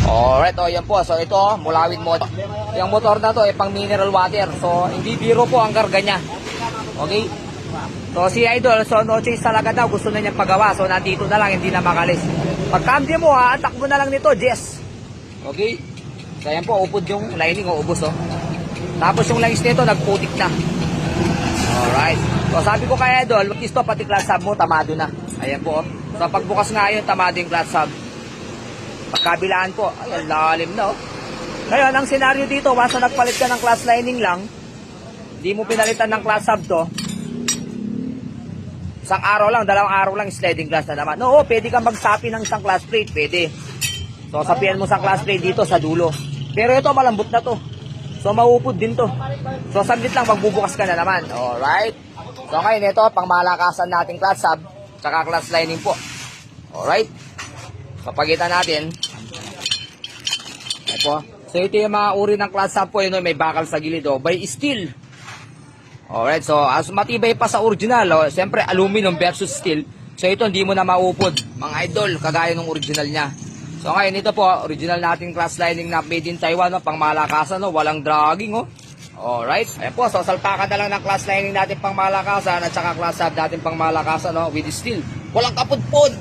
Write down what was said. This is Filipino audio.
Alright, o yan po. So ito, mulawin mo. Yung motor na to ay pang mineral water. So hindi biro po ang karga niya. Okay? So si Idol, so no change talaga daw. Gusto na niyang pagawa. So nandito na lang, hindi na makalis. Pag cambio mo ha, takbo na lang nito, Jess. Okay? So yan po, upod yung lining o ubos oh. Tapos yung lines nito, nagputik na. Alright. So sabi ko kay Idol, mag-stop pati clutch hub mo, tamado na. Ayan po oh. So pagbukas nga yun, tamado yung clutch hub. Pagkabilaan po, ay, lalim na oh. Ngayon, ang senaryo dito, once na nagpalit ka ng clutch lining lang, hindi mo pinalitan ng clutch hub to, isang araw lang, 2 araw lang, sliding clutch na naman. Oo, pwede kang magsapi ng isang clutch plate, pwede. So, sapian mo sa clutch plate dito sa dulo. Pero ito, malambot na to. So, maupod din to. So, saglit lang, magbubukas ka na naman. Alright. So, ngayon, ito, pang malakasan nating clutch hub, tsaka clutch lining po. Alright. Papagitan natin. Ito. So ito yung mga uri ng clutch hub po, yun, may bakal sa gilid oh, by steel. Alright, so as matibay pa sa original, oh, siyempre aluminum versus steel. So ito hindi mo na maupod, mga idol, kagaya ng original niya. So ngayon ito po, original nating clutch lining na made in Taiwan, oh, pang malakasan, oh, walang dragging oh. Alright, ayan po, so salpakan na lang ng clutch lining natin pang malakasan at saka clutch hub natin pang malakasan oh, with steel. Walang kapudpod.